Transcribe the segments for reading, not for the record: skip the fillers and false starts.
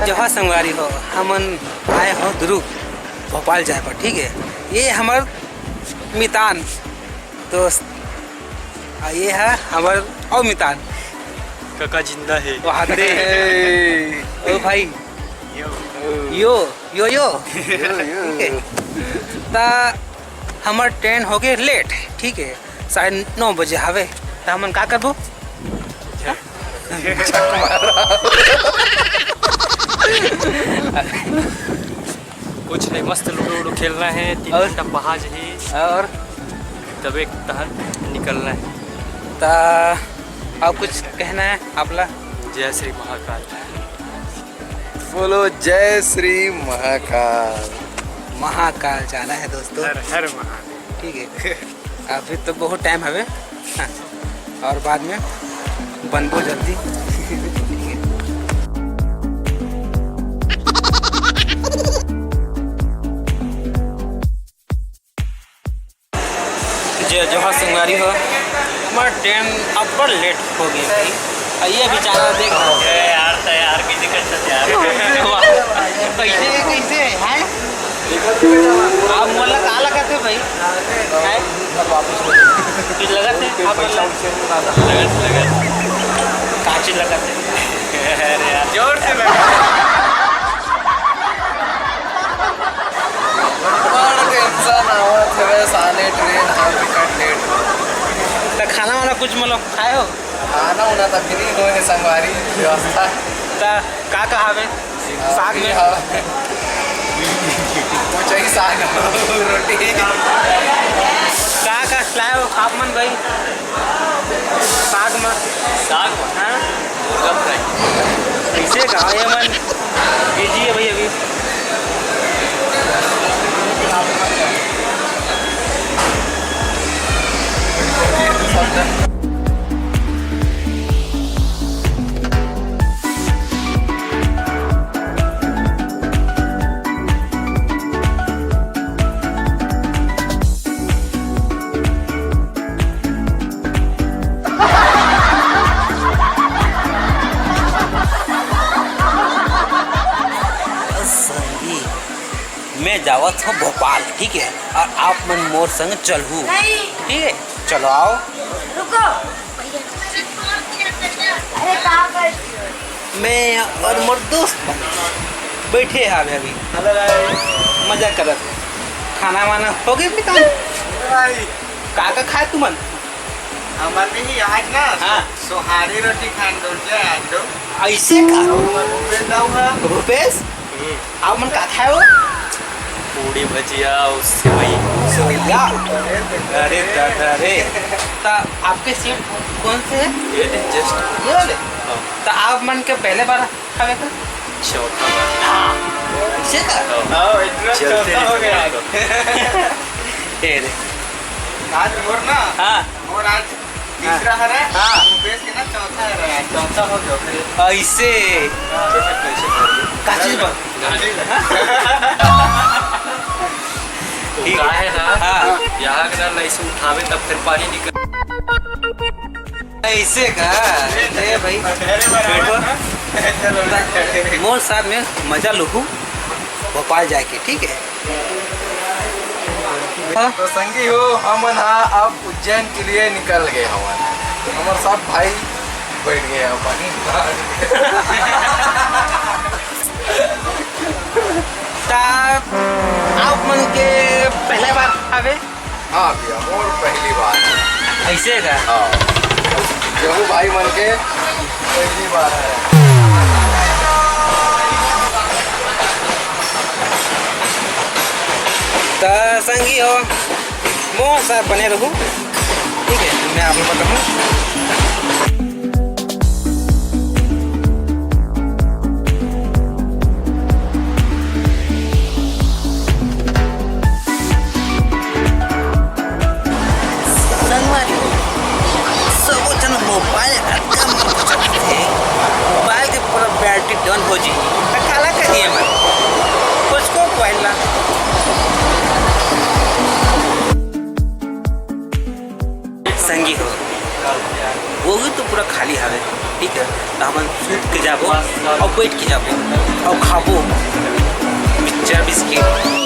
जहाँ संगवारी हो हमन आए हो ध्रुव भोपाल जाए पर, ठीक है। ये हमार मितान दोस्त, ये है हमार और मितान काका जिंदा है वहाँ दे ओ भाई यो यो यो ठीक है। ता हमार ट्रेन हो गए लेट, ठीक है, 9:30 बजे हवे। तो हमन का करबो? कुछ नहीं, मस्त लूडो वूडो खेलना है, 3 घंटा पहाज है और तब एक तहन निकलना है। ता और कुछ कहना है आपला? जय श्री महाकाल। बोलो जय श्री महाकाल। महाकाल जाना है दोस्तों, हर हर महादेव। ठीक है। अभी तो बहुत टाइम हवे, हाँ, और बाद में बनबो जल्दी। जहाँ संगवारी हो हमारा ट्रेन अब बड़ लेट हो गई भाई। ये बेचारा देख यार तैयार की दिक्कत है यार। कैसे कैसे हैं आप? मोला कहाँ लगाते भाई? कुछ लगाते आप? लगा काची लगाते अरे यार जोर से लगा। टेंशन आवत है साले ट्रेन हम टिकट लेट। तो खाना वाना कुछ मतलब खाए हो? खाना उना तक भी नहीं होए संगवारी व्यवस्था। तो का हवे साग में? कुछ ही साग रोटी। का लाए हो आप मन भाई साग में? साग हाँ मुर्गा फ्राई। कैसे कहा ये मन बिजी है भाई अभी? मैं जावत हूँ भोपाल, ठीक है, और आप मन मोर संग चलू, ठीक है। चलो आओ। रुको। अरे कहाँ पर? मैं और मोर दोस्त बैठे हैं अभी मजा करत। खाना वाना हो गए पिता? का खाए तुमन? हमार भी आज ना हाँ। सोहारी रोटी खान दो आज दो। ऐसे का रुपेश आप मन का खाए हो? पूड़ी भजिया उससे वही सोया। अरे दादा रे, तो आपके सीट कौन से है? ये जस्ट ये वाले? तो आप मन के पहले बार खावे का? चौथा बार। हाँ ऐसे का? चलते हो गया। ए रे आज मोर ना हाँ मोर आज तीसरा है। हाँ। रुपेश के ना चौथा है, चौथा हो गया फिर। ऐसे का चीज बन? ठीक है ना। हाँ। यहाँ के ना ऐसे उठावे तब फिर पानी निकल। ऐसे का? ए भाई बैठो, मोर साथ में मजा लूँ भोपाल जाके, ठीक है। हाँ? तो संगी हो हमन अब उज्जैन के लिए निकल गए हवन। हमारे साथ भाई बैठ गए हैं पानी। आप मन के पहले बार आवे? हाँ भैया मोर पहली बार है। ऐसे का? हाँ जहू भाई मन के पहली बार है। तो संगी हो मोर साथ बने रहूँ, ठीक है। मैं आपको बताऊँ मोबाइल के पूरा बैटरी डाउन हो जी काला कर दिए मन कुछ को पहला संगी हो वो भी तो पूरा खाली हवे, ठीक है तामन सूट के जाबो और बैठ के जाबो और खाबो मिक्सचर बिस्किट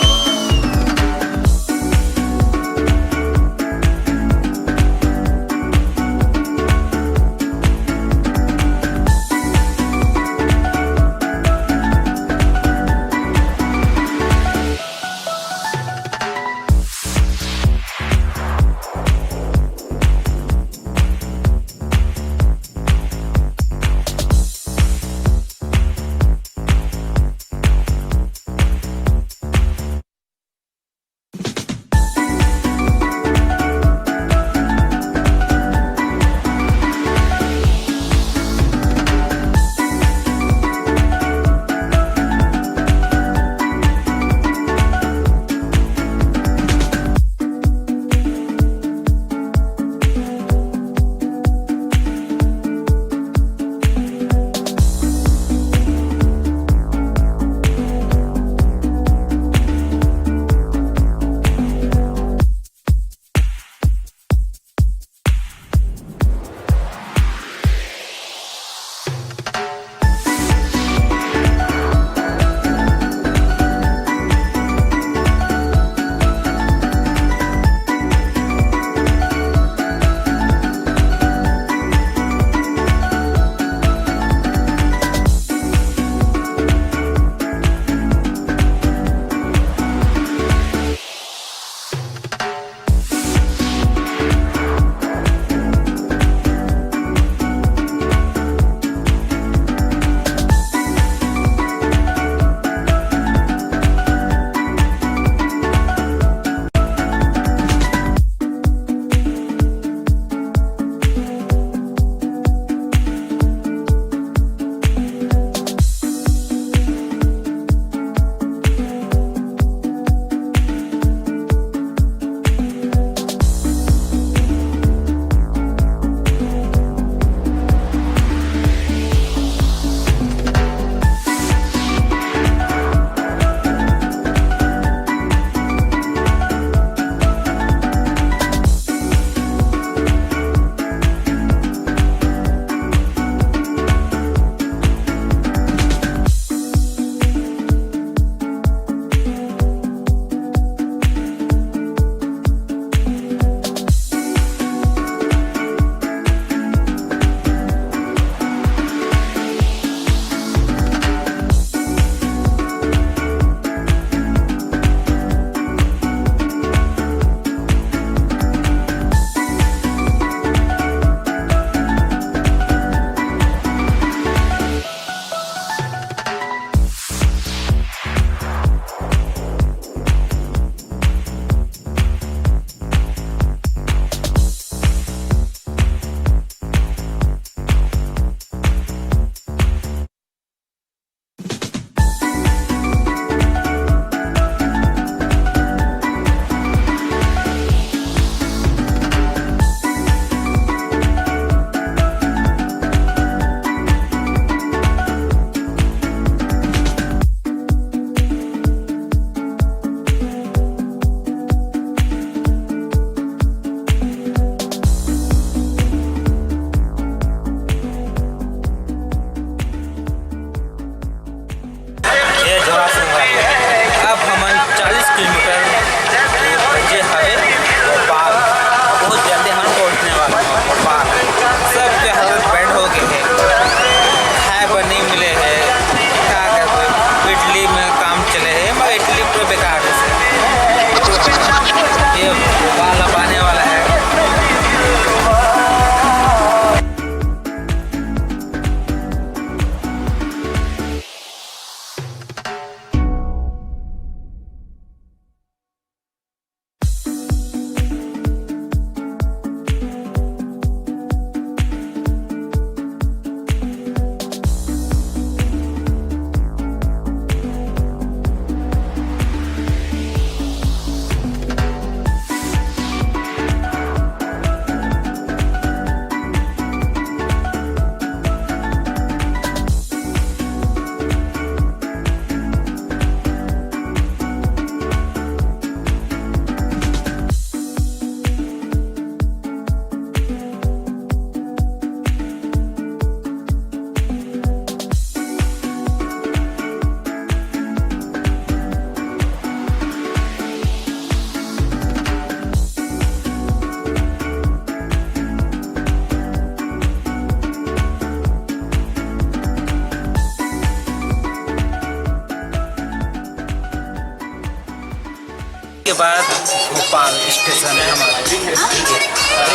बाद भोपाल स्टेशन है हमारा, ठीक है।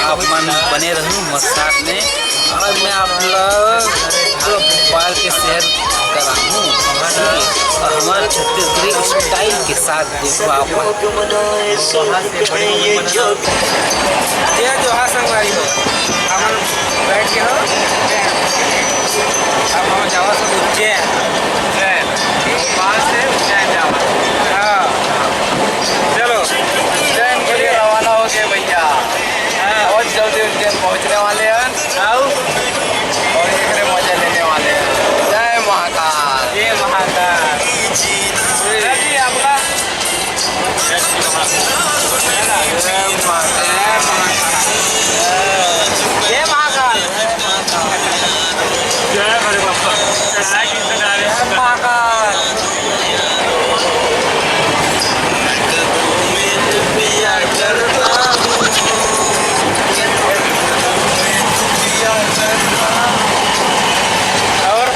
आप मन बने रहूँ हमारे साथ में, और मैं आप लोग भोपाल के शहर कराऊँ, और हमारे छत्तीसगढ़ी स्टाइल के साथ देखो आप जो हाँ संगवारी हो हम बैठ के हो। अब हम जावा सब उज्जैन, वहाँ से उज्जैन जावा। हाँ चलो उज्जैन के लिए रवाना हो गए भैया। बहुत जल्दी उज्जैन पहुँचने वाले हैं आओ और एक मजा लेने वाले हैं। जय महाकाल। ये महाकाल जी आपका ये महाकाल महाकाल और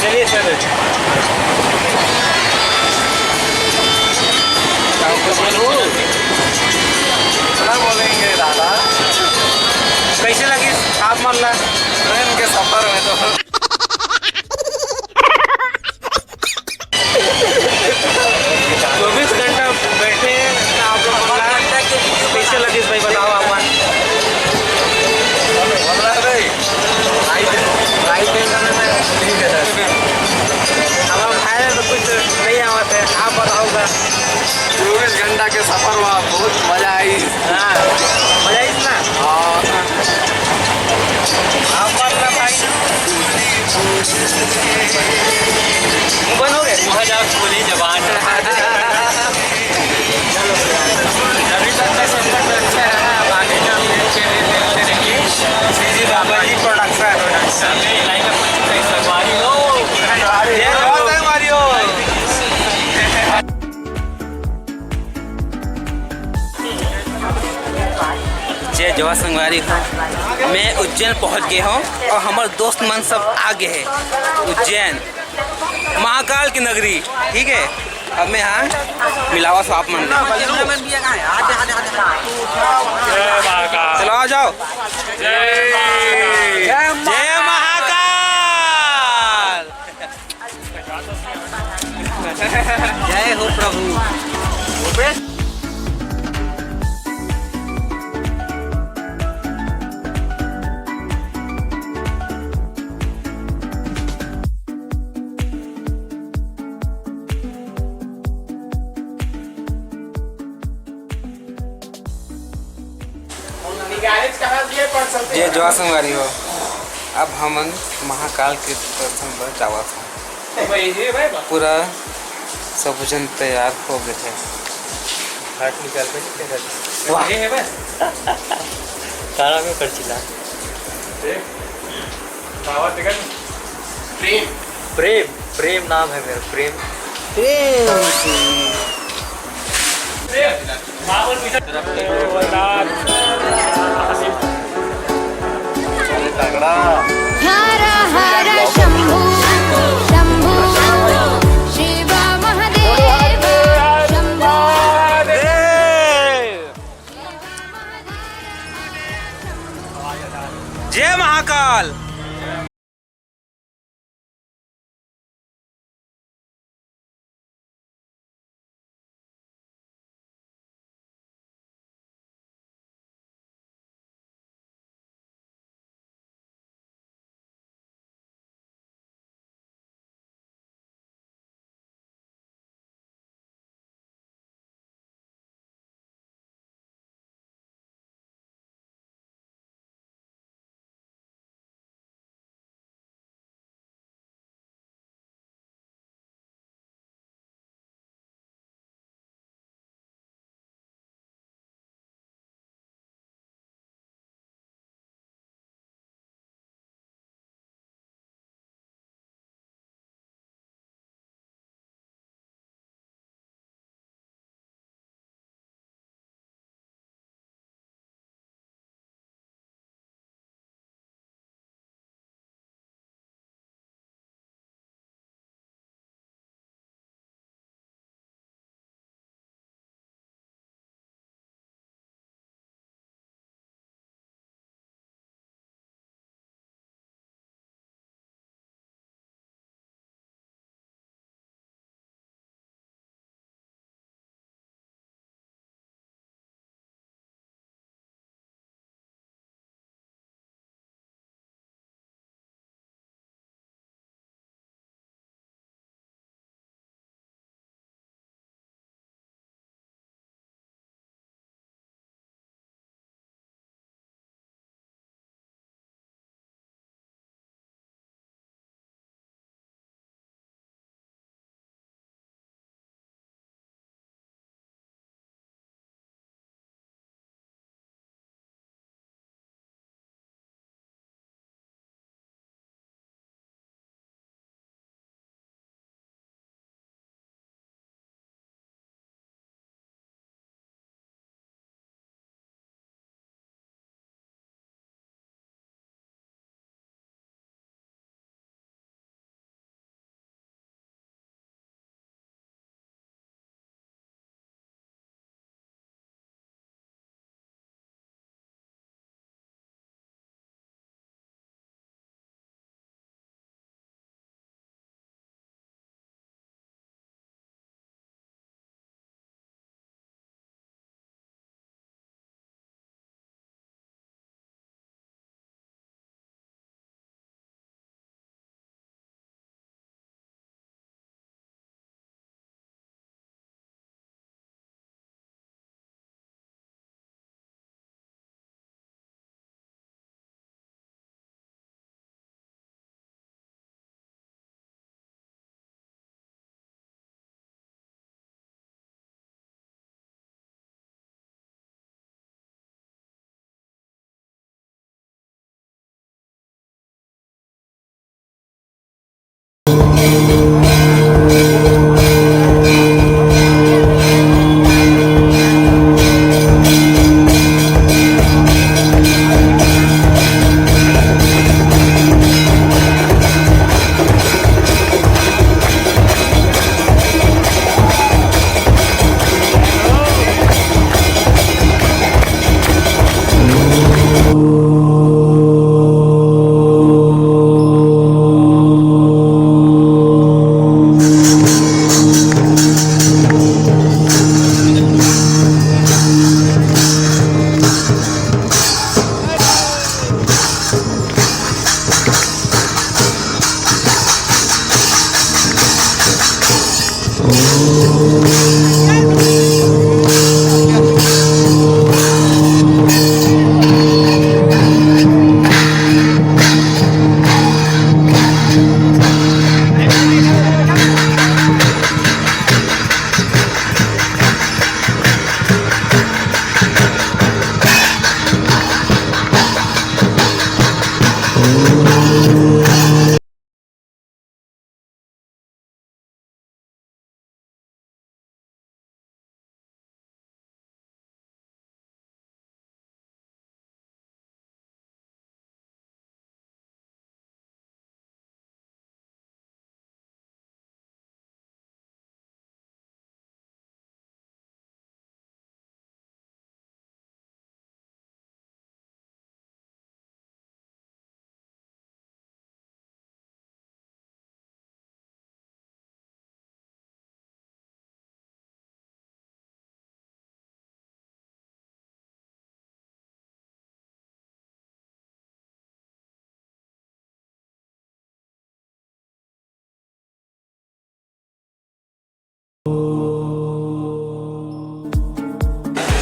चलिए सर क्या बोलेंगे दादा? कैसे लगी आप मान ला ट्रेन के सफर में तो 24 घंटा बैठे आप लोग कैसे लगी भाई बताओ आप बोल रहा है भाई राइट करने में ठीक है। हम खाए तो कुछ नहीं आवत है, आप बताओगा। 24 घंटा के सफर हुआ, बहुत मजा आई। हाँ मजा आई ना हाँ आप मान ला भाई बन हो गए बोली जवान अभी तक का सफर तो अच्छा रहा, अब आगे का भी अच्छे लेते रहिए। श्री बाबा जी प्रोडक्शन जय जवा संगवारी हूँ। मैं उज्जैन पहुँच गया हूँ और हमारे दोस्त मन सब आगे है उज्जैन महाकाल की नगरी, ठीक है। अब मैं यहाँ मिलावा स्वाप मन चलो आ जाओ। जय महाकाल जय हो प्रभु। जय जवा संगवारी हो। अब हमन महाकाल के दर्शन पर जावा था, पूरा सब जन तैयार हो गए थे। हाथ निकाल के वाह तारा में कर चिल्ला प्रेम प्रेम प्रेम नाम है मेरा प्रेम तगड़ा। हर हर शंभू शंभू शिव महादेव शंभू जय महाकाल।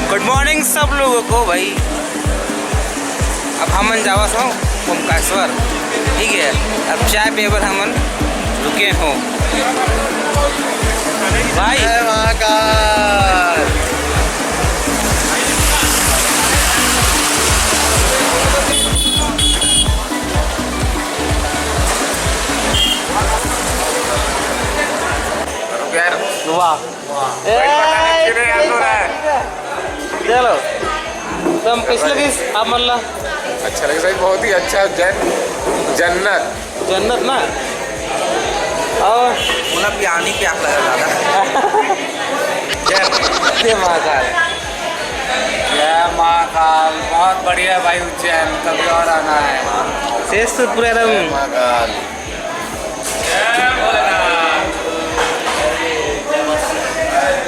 गुड मॉर्निंग सब लोगों को भाई। अब हमन जावा सो ओमकारेश्वर, ठीक है। अब चाय पे पर हमन रुके हो भाई। जय महाकाल। वाह चलो तुम कैसे लगी आप मल्ला? अच्छा लगे भाई, बहुत ही अच्छा। जन्नत जन्नत ना। और मतलब पियानी प्यास लगा दादा। जय महाकाल। जय महाकाल। बहुत बढ़िया भाई उज्जैन, कभी और आना है। शेष तो पूरा एकदम Mahakal.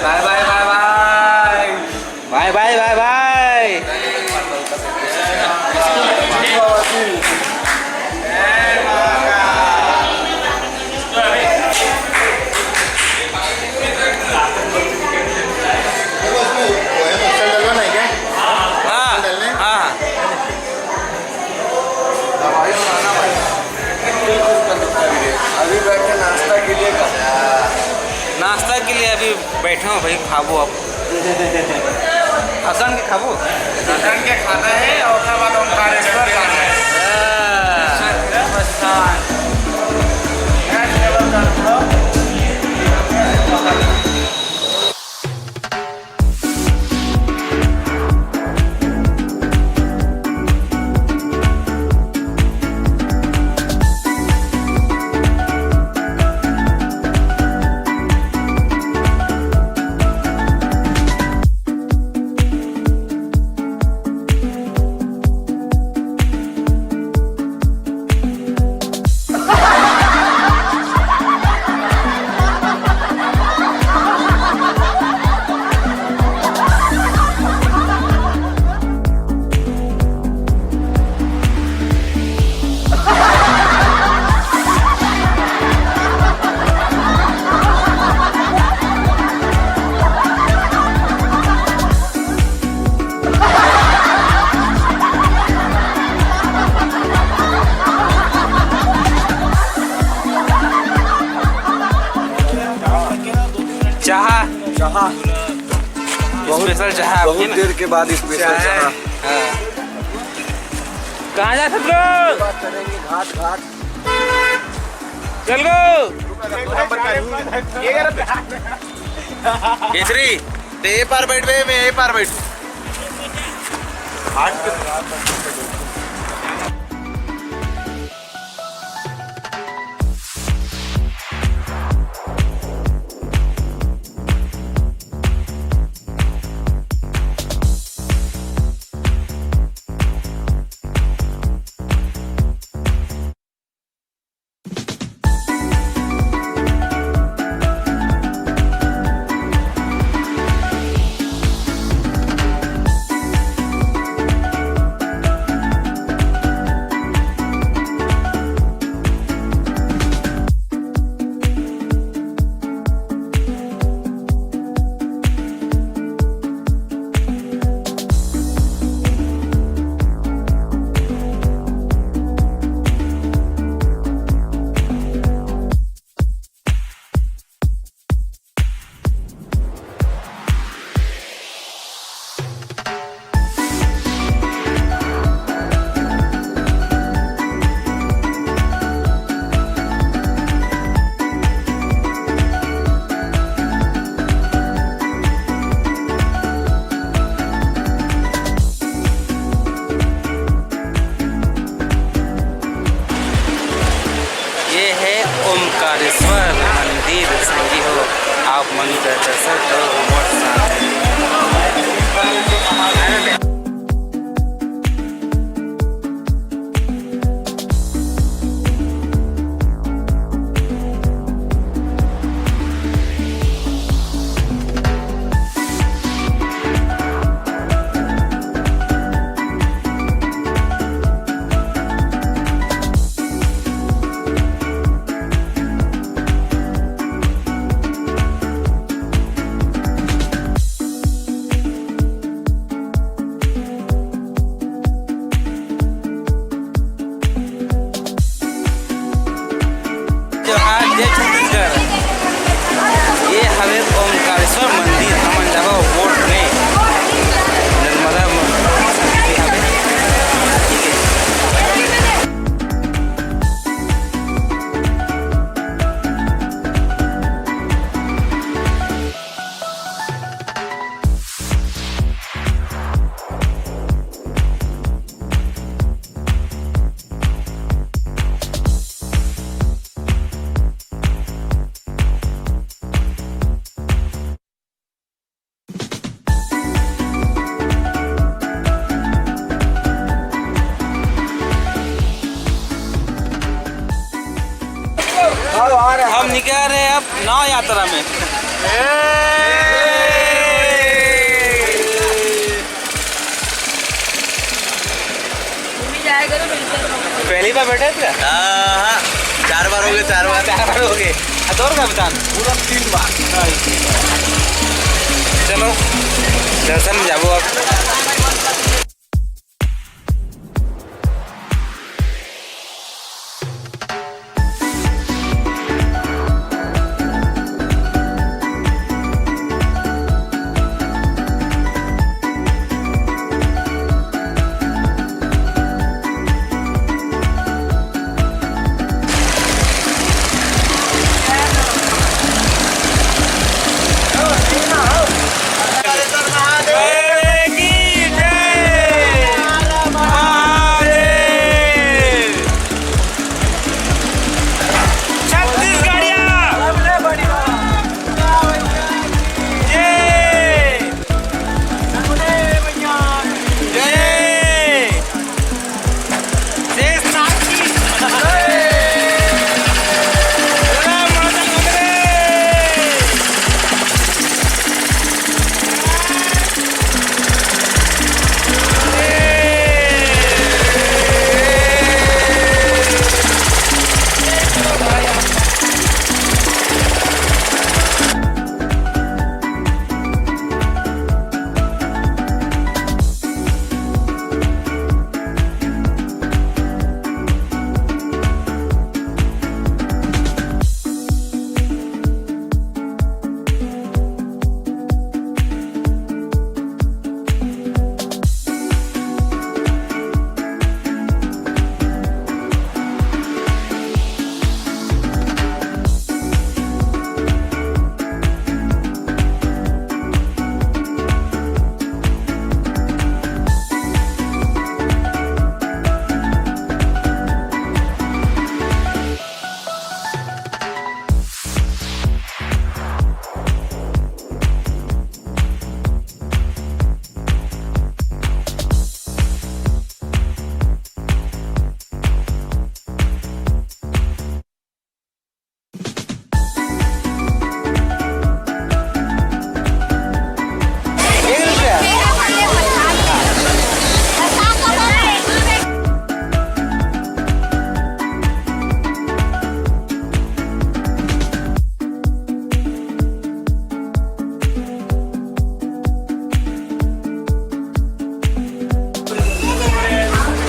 Bye bye bye bye bye bye bye bye. अभी बैठे नाश्ता के लिए नाश्ता के लिए अभी बैठे हो भाई, खाबो अब हसन के खाबो। हसन के खाना है और उसके बाद ओमकारेश्वर जाना है। स्पेशल चाह बहुत देर के बाद स्पेशल चाह। कहाँ जा सब लोग? घाट घाट चल गो। केसरी ते ए पार बैठ बे, मैं ए पार बैठ. ओमकारेश्वर मंदिर संगी हो आप मंदिर दर्शन करो ये हवे ओमकारेश्वर मंदिर हमन जगह बोट में नर्मदा हम निकल रहे हैं अब नाव यात्रा में। पहली बार बैठे थे? हाँ, 4 बार हो गए, 4 बार. 4 बार हो गए। दौड़ का बता पूरा 3 बार. चलो दर्शन में जाबो अब।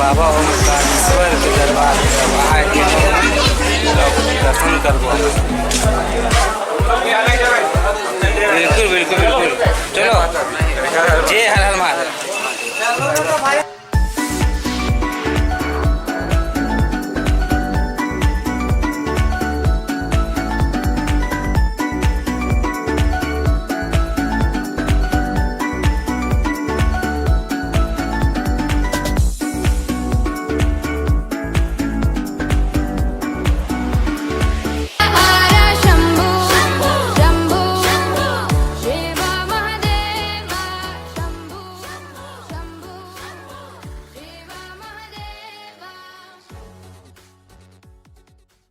बाबा ओमकारेश्वर के दरबार में आए थे, दर्शन करवा